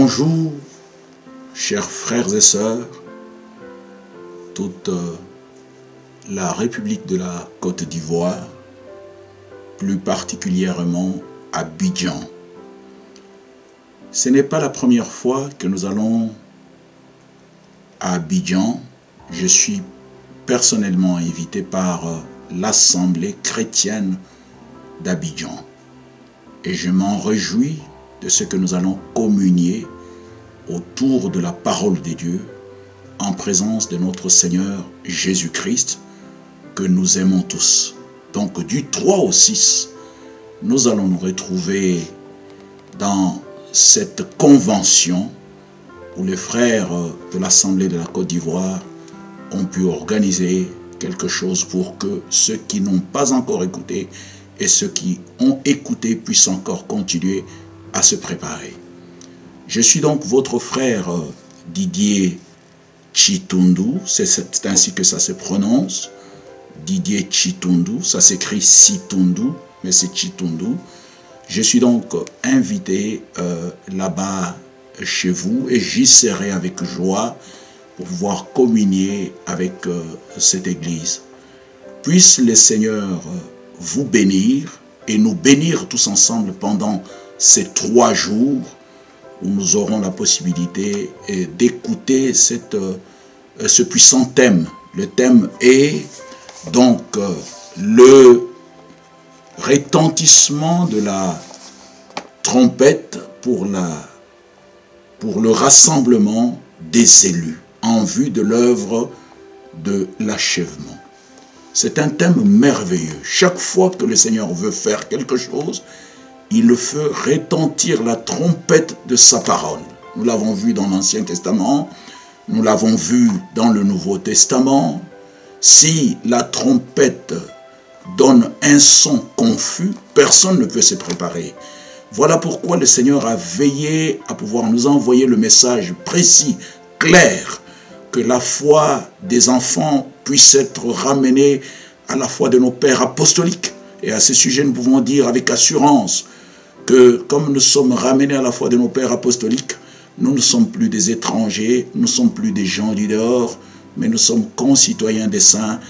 Bonjour, chers frères et sœurs, toute la République de la Côte d'Ivoire, plus particulièrement Abidjan. Ce n'est pas la première fois que nous allons à Abidjan. Je suis personnellement invité par l'Assemblée chrétienne d'Abidjan. Et je m'en réjouis de ce que nous allons communier autour de la parole de Dieu en présence de notre Seigneur Jésus-Christ que nous aimons tous. Donc du 3 au 6, nous allons nous retrouver dans cette convention où les frères de l'Assemblée de la Côte d'Ivoire ont pu organiser quelque chose pour que ceux qui n'ont pas encore écouté et ceux qui ont écouté puissent encore continuer à se préparer. Je suis donc votre frère Didier Chitundu, c'est ainsi que ça se prononce. Didier Chitundu, ça s'écrit Situndu, mais c'est Chitundu. Je suis donc invité là-bas chez vous et j'y serai avec joie pour pouvoir communier avec cette église. Puisse le Seigneur vous bénir et nous bénir tous ensemble pendant ces 3 jours où nous aurons la possibilité d'écouter ce puissant thème. Le thème est donc le retentissement de la trompette pour le rassemblement des élus en vue de l'œuvre de l'achèvement. C'est un thème merveilleux. Chaque fois que le Seigneur veut faire quelque chose, il le fait retentir la trompette de sa parole. Nous l'avons vu dans l'Ancien Testament, nous l'avons vu dans le Nouveau Testament. Si la trompette donne un son confus, personne ne peut se préparer. Voilà pourquoi le Seigneur a veillé à pouvoir nous envoyer le message précis, clair, que la foi des enfants puisse être ramenée à la foi de nos pères apostoliques. Et à ce sujet, nous pouvons dire avec assurance que comme nous sommes ramenés à la foi de nos pères apostoliques, nous ne sommes plus des étrangers, nous ne sommes plus des gens du dehors, mais nous sommes concitoyens des saints,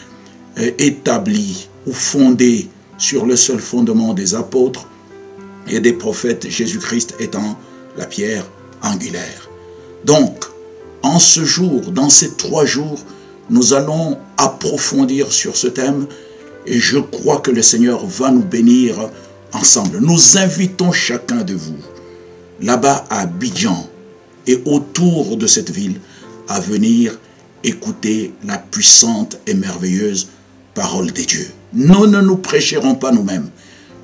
établis ou fondés sur le seul fondement des apôtres et des prophètes, Jésus-Christ étant la pierre angulaire. Donc, en ce jour, dans ces 3 jours, nous allons approfondir sur ce thème et je crois que le Seigneur va nous bénir ensemble. Nous invitons chacun de vous, là-bas à Abidjan et autour de cette ville, à venir écouter la puissante et merveilleuse parole de Dieu. Nous ne nous prêcherons pas nous-mêmes.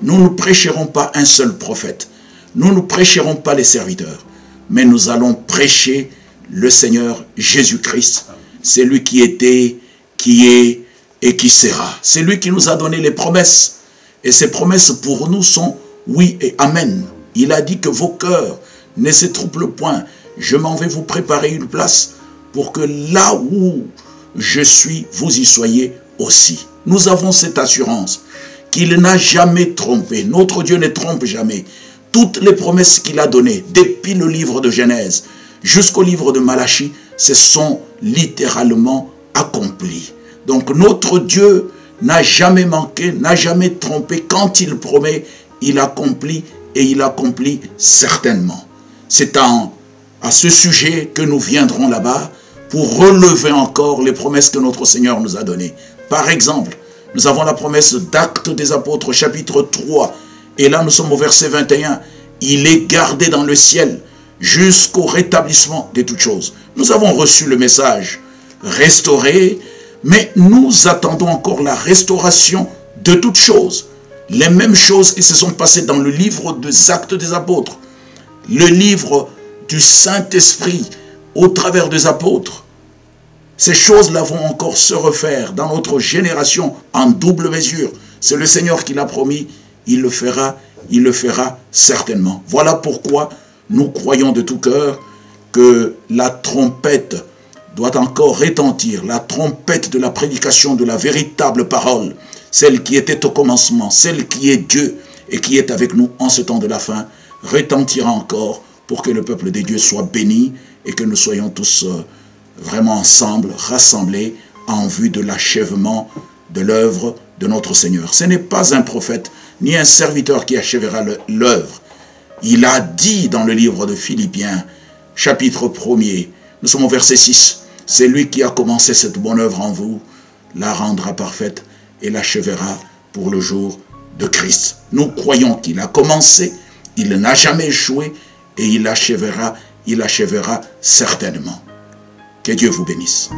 Nous ne prêcherons pas un seul prophète. Nous ne prêcherons pas les serviteurs. Mais nous allons prêcher le Seigneur Jésus-Christ. C'est lui qui était, qui est et qui sera. C'est lui qui nous a donné les promesses. Et ces promesses pour nous sont oui et amen. Il a dit que vos cœurs ne se troublent point. Je m'en vais vous préparer une place pour que là où je suis, vous y soyez aussi. Nous avons cette assurance qu'il n'a jamais trompé. Notre Dieu ne trompe jamais. Toutes les promesses qu'il a données, depuis le livre de Genèse jusqu'au livre de Malachie, se sont littéralement accomplies. Donc notre Dieu n'a jamais manqué, n'a jamais trompé. Quand il promet, il accomplit et il accomplit certainement. C'est à ce sujet que nous viendrons là-bas pour relever encore les promesses que notre Seigneur nous a données. Par exemple, nous avons la promesse d'Actes des Apôtres, chapitre 3. Et là, nous sommes au verset 21. Il est gardé dans le ciel jusqu'au rétablissement de toutes choses. Nous avons reçu le message restauré, mais nous attendons encore la restauration de toutes choses. Les mêmes choses qui se sont passées dans le livre des Actes des Apôtres, le livre du Saint-Esprit au travers des apôtres. Ces choses-là vont encore se refaire dans notre génération en double mesure. C'est le Seigneur qui l'a promis, il le fera certainement. Voilà pourquoi nous croyons de tout cœur que la trompette doit encore retentir, la trompette de la prédication de la véritable parole, celle qui était au commencement, celle qui est Dieu et qui est avec nous en ce temps de la fin, retentira encore pour que le peuple de Dieu soit béni et que nous soyons tous vraiment ensemble, rassemblés en vue de l'achèvement de l'œuvre de notre Seigneur. Ce n'est pas un prophète ni un serviteur qui achèvera l'œuvre. Il a dit dans le livre de Philippiens, chapitre 1er, nous sommes au verset 6, « C'est lui qui a commencé cette bonne œuvre en vous, la rendra parfaite et l'achèvera pour le jour de Christ. » Nous croyons qu'il a commencé, il n'a jamais échoué et il achèvera certainement. Que Dieu vous bénisse.